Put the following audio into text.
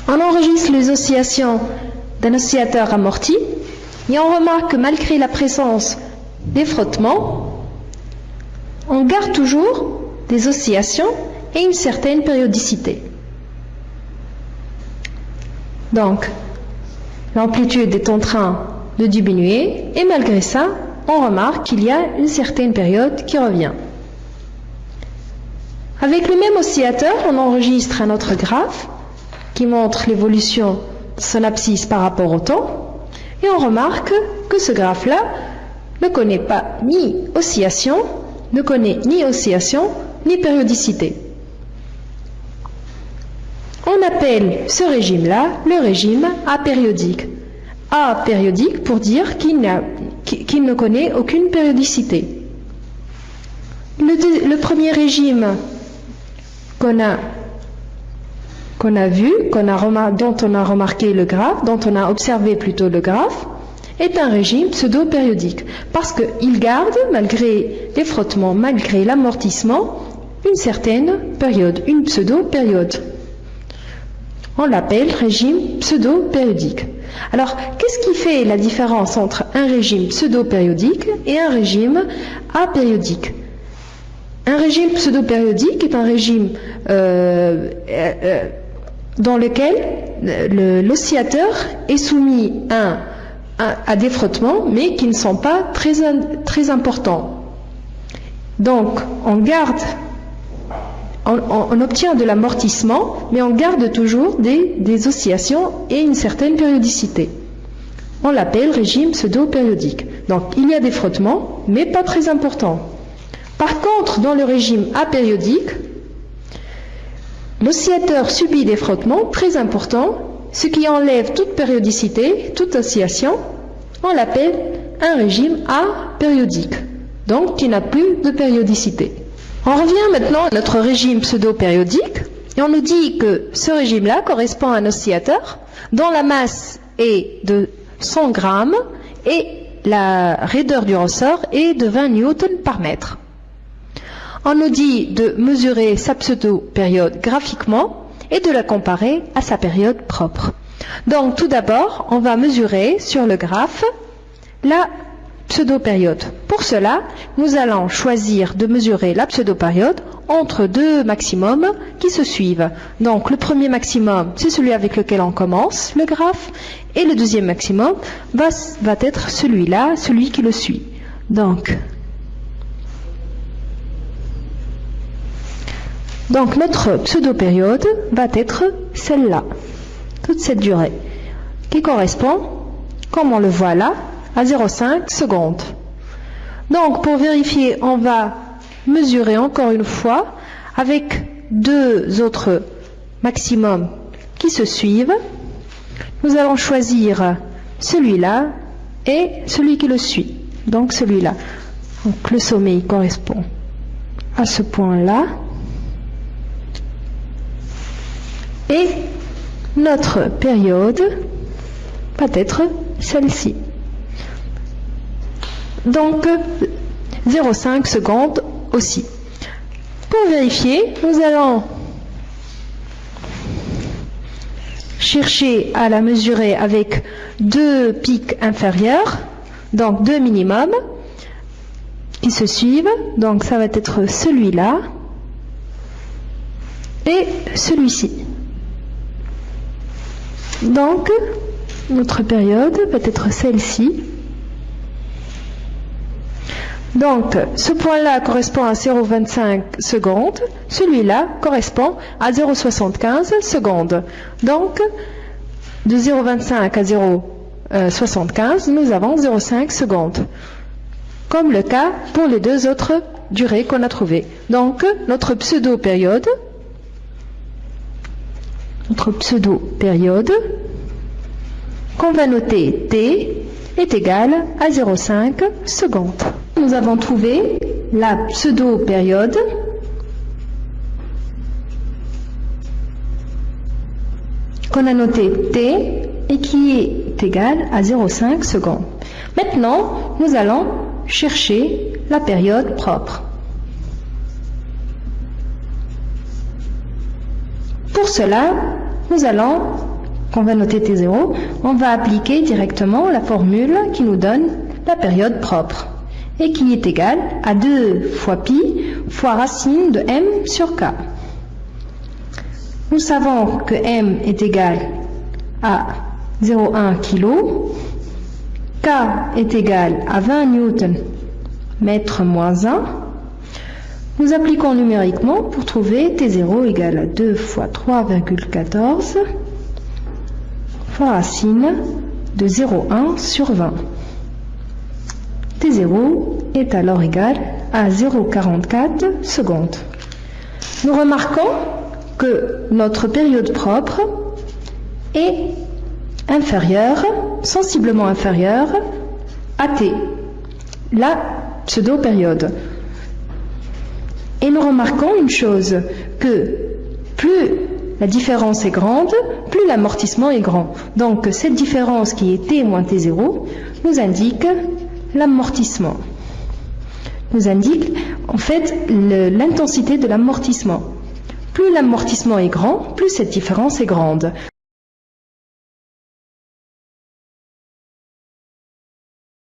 On enregistre les oscillations d'un oscillateur amorti et on remarque que malgré la présence des frottements, on garde toujours des oscillations et une certaine périodicité. Donc, l'amplitude est en train de diminuer et malgré ça, on remarque qu'il y a une certaine période qui revient. Avec le même oscillateur, on enregistre un autre graphe qui montre l'évolution de son abscisse par rapport au temps et on remarque que ce graphe-là ne connaît ni oscillation ni périodicité. On appelle ce régime-là le régime apériodique. Apériodique pour dire qu'il ne connaît aucune périodicité. Le premier régime qu'on a vu, dont on a remarqué le graphe, dont on a observé plutôt le graphe, est un régime pseudo-périodique parce qu'il garde, malgré les frottements, malgré l'amortissement, une certaine période, une pseudo-période. On l'appelle régime pseudo-périodique. Alors, qu'est-ce qui fait la différence entre un régime pseudo-périodique et un régime apériodique? Un régime pseudo-périodique est un régime dans lequel l'oscillateur est soumis à des frottements, mais qui ne sont pas très importants. Donc, on obtient de l'amortissement, mais on garde toujours des oscillations et une certaine périodicité. On l'appelle régime pseudo-périodique. Donc, il y a des frottements, mais pas très importants. Par contre, dans le régime apériodique, l'oscillateur subit des frottements très importants, ce qui enlève toute périodicité, toute oscillation. On l'appelle un régime apériodique, donc qui n'a plus de périodicité. On revient maintenant à notre régime pseudo-périodique et on nous dit que ce régime-là correspond à un oscillateur dont la masse est de 100 grammes et la raideur du ressort est de 20 newtons par mètre. On nous dit de mesurer sa pseudo-période graphiquement et de la comparer à sa période propre. Donc tout d'abord, on va mesurer sur le graphe la pseudo-période. Pour cela, nous allons choisir de mesurer la pseudo-période entre deux maximums qui se suivent. Donc le premier maximum, c'est celui avec lequel on commence le graphe, et le deuxième maximum va être celui-là, celui qui le suit. Donc notre pseudo-période va être celle-là, toute cette durée, qui correspond, comme on le voit là, à 0,5 secondes. Donc pour vérifier, on va mesurer encore une fois avec deux autres maximums qui se suivent. Nous allons choisir celui-là et celui qui le suit. Donc celui-là. Donc le sommet correspond à ce point-là. Et notre période va être celle-ci. Donc 0,5 secondes aussi. Pour vérifier, nous allons chercher à la mesurer avec deux pics inférieurs, donc deux minimums qui se suivent. Donc ça va être celui-là et celui-ci. Donc notre période va être celle-ci. Donc, ce point-là correspond à 0,25 secondes, celui-là correspond à 0,75 secondes. Donc, de 0,25 à 0,75, nous avons 0,5 secondes, comme le cas pour les deux autres durées qu'on a trouvées. Donc, notre pseudo-période, qu'on va noter T, est égale à 0,5 secondes. Nous avons trouvé la pseudo-période qu'on a notée T et qui est égale à 0,5 secondes. Maintenant, nous allons chercher la période propre. Pour cela, nous allons qu'on va noter T0, on va appliquer directement la formule qui nous donne la période propre et qui est égale à 2 fois pi fois racine de m sur k. Nous savons que m est égal à 0,1 kg, k est égal à 20 newton mètre moins 1. Nous appliquons numériquement pour trouver T0 égale à 2 fois 3,14 fois racine de 0,1 sur 20. T0 est alors égal à 0,44 secondes. Nous remarquons que notre période propre est inférieure, sensiblement inférieure à T, la pseudo-période. Et nous remarquons une chose, que plus la différence est grande, plus l'amortissement est grand. Donc cette différence qui est T moins T0 nous indique l'amortissement. Nous indique en fait l'intensité de l'amortissement. Plus l'amortissement est grand, plus cette différence est grande.